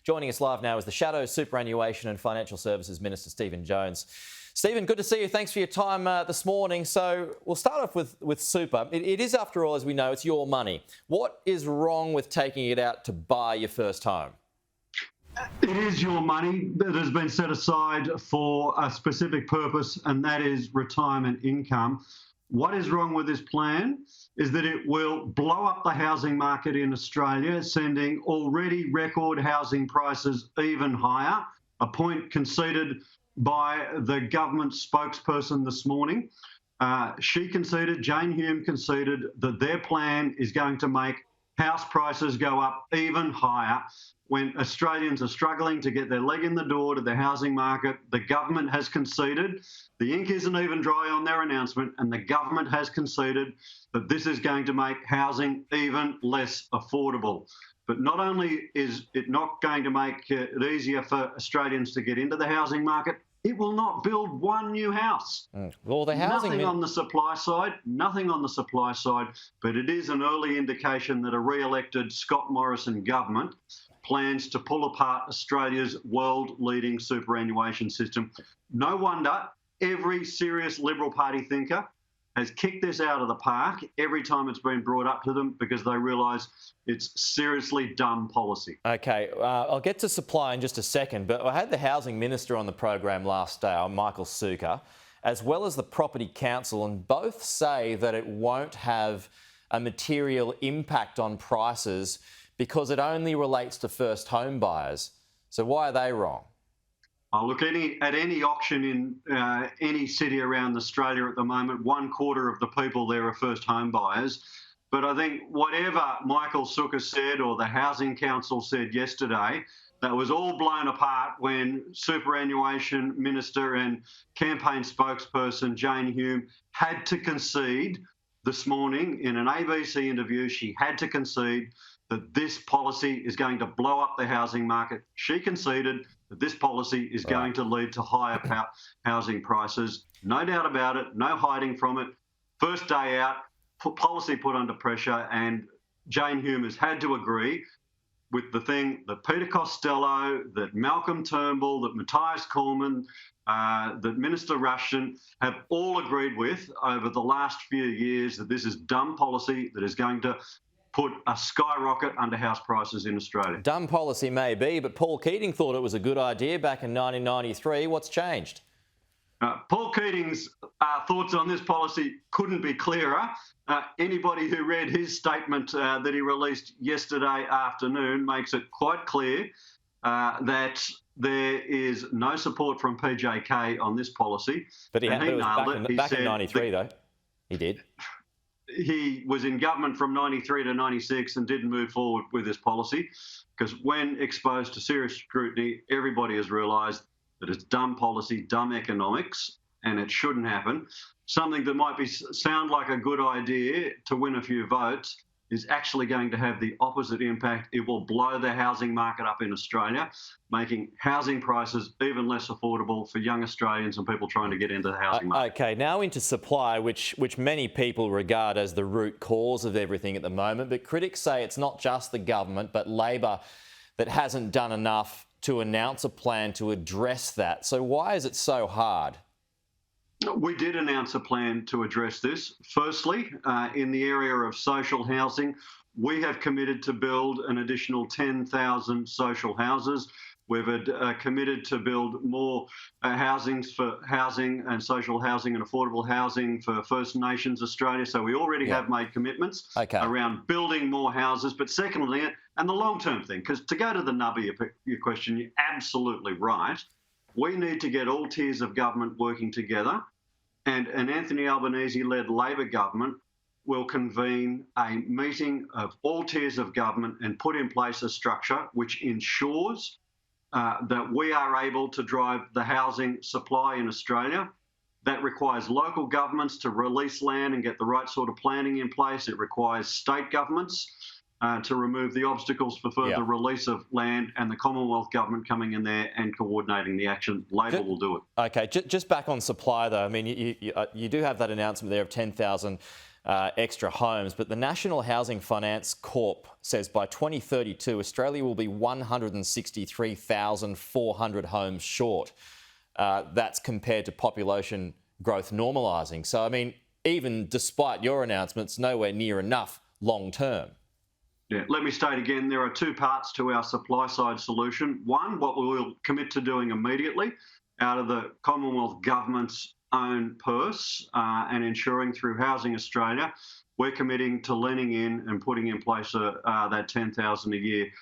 Joining us live now is the Shadow Superannuation and Financial Services Minister Stephen Jones. Stephen, good to see you. Thanks for your time this morning. So we'll start off with super. It is, after all, as we know, it's your money. What is wrong with taking it out to buy your first home? It is your money that has been set aside for a specific purpose, and that is retirement income. What is wrong with this plan is that it will blow up the housing market in Australia, sending already record housing prices even higher, a point conceded by the government spokesperson this morning. Jane Hume conceded that their plan is going to make house prices go up even higher. When Australians are struggling to get their leg in the door to the housing market, the government has conceded. The ink isn't even dry on their announcement, and the government has conceded that this is going to make housing even less affordable. But not only is it not going to make it easier for Australians to get into the housing market, it will not build one new house. Well, the housing... Nothing on the supply side, but it is an early indication that a re-elected Scott Morrison government plans to pull apart Australia's world-leading superannuation system. No wonder every serious Liberal Party thinker has kicked this out of the park every time it's been brought up to them, because they realise it's seriously dumb policy. OK, I'll get to supply in just a second, but I had the Housing Minister on the program last day, Michael Sukkar, as well as the Property Council, and both say that it won't have a material impact on prices because it only relates to first home buyers. So why are they wrong? Look, at any auction in any city around Australia at the moment, 1/4 of the people there are first home buyers. But I think whatever Michael Sukkar said or the Housing Council said yesterday, that was all blown apart when Superannuation Minister and campaign spokesperson Jane Hume had to concede this morning in an ABC interview. She had to concede that this policy is going to blow up the housing market. She conceded that this policy is going to lead to higher housing prices. No doubt about it, no hiding from it. First day out, policy put under pressure, and Jane Hume has had to agree with the thing that Peter Costello, that Malcolm Turnbull, that Matthias Cormann, that Minister Rushton have all agreed with over the last few years, that this is dumb policy that is going to put a skyrocket under house prices in Australia. Dumb policy may be, but Paul Keating thought it was a good idea back in 1993. What's changed? Paul Keating's thoughts on this policy couldn't be clearer. Anybody who read his statement that he released yesterday afternoon makes it quite clear that there is no support from PJK on this policy. But it was back in 93, though. He did. He was in government from 93 to 96 and didn't move forward with this policy because when exposed to serious scrutiny, everybody has realised that it's dumb policy, dumb economics, and it shouldn't happen. Something that might sound like a good idea to win a few votes is actually going to have the opposite impact. It will blow the housing market up in Australia, making housing prices even less affordable for young Australians and people trying to get into the housing market. OK, now into supply, which many people regard as the root cause of everything at the moment. But critics say it's not just the government, but Labor that hasn't done enough to announce a plan to address that. So why is it so hard? We did announce a plan to address this. Firstly, in the area of social housing, we have committed to build an additional 10,000 social houses. We've committed to build more housing and social housing and affordable housing for First Nations Australia. So we already have made commitments around building more houses. But secondly, and the long-term thing, because to go to the nub of your question, you're absolutely right. We need to get all tiers of government working together, and an Anthony Albanese-led Labor government will convene a meeting of all tiers of government and put in place a structure which ensures that we are able to drive the housing supply in Australia. That requires local governments to release land and get the right sort of planning in place. It requires state governments to remove the obstacles for further release of land, and the Commonwealth Government coming in there and coordinating the action. Labor will do it. OK, just back on supply though. I mean, you do have that announcement there of 10,000 extra homes. But the National Housing Finance Corp says by 2032, Australia will be 163,400 homes short. That's compared to population growth normalising. So, I mean, even despite your announcements, nowhere near enough long term. Yeah, let me state again, there are two parts to our supply side solution. One, what we will commit to doing immediately out of the Commonwealth Government's own purse and ensuring through Housing Australia, we're committing to leaning in and putting in place that 10,000 a year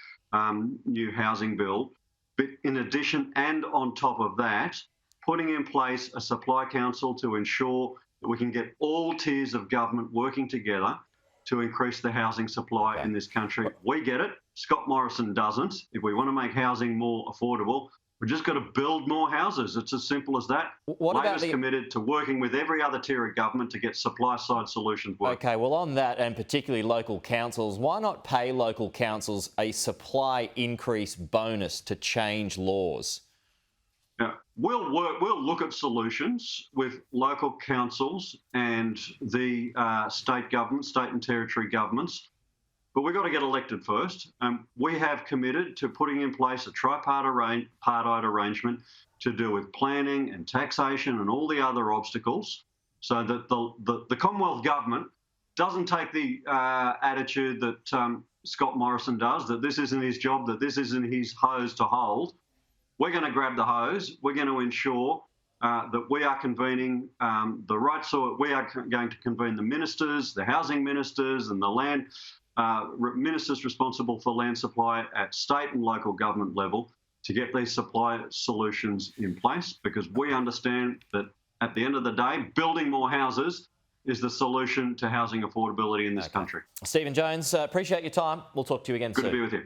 new housing bill. But in addition and on top of that, putting in place a supply council to ensure that we can get all tiers of government working together to increase the housing supply in this country. We get it. Scott Morrison doesn't. If we want to make housing more affordable, we've just got to build more houses. It's as simple as that. Labor's committed to working with every other tier of government to get supply-side solutions working. OK, well, on that, and particularly local councils, why not pay local councils a supply increase bonus to change laws? Yeah, we'll look at solutions with local councils and the state government, state and territory governments, but we've got to get elected first. We have committed to putting in place a tripartite arrangement to deal with planning and taxation and all the other obstacles, so that the Commonwealth Government doesn't take the attitude that Scott Morrison does, that this isn't his job, that this isn't his hose to hold. We're going to grab the hose. We're going to ensure that we are convening the right sort. We are going to convene the ministers, the housing ministers, and the land ministers responsible for land supply at state and local government level to get these supply solutions in place, because we understand that at the end of the day, building more houses is the solution to housing affordability in this country. Stephen Jones, appreciate your time. We'll talk to you again soon. Good to be with you.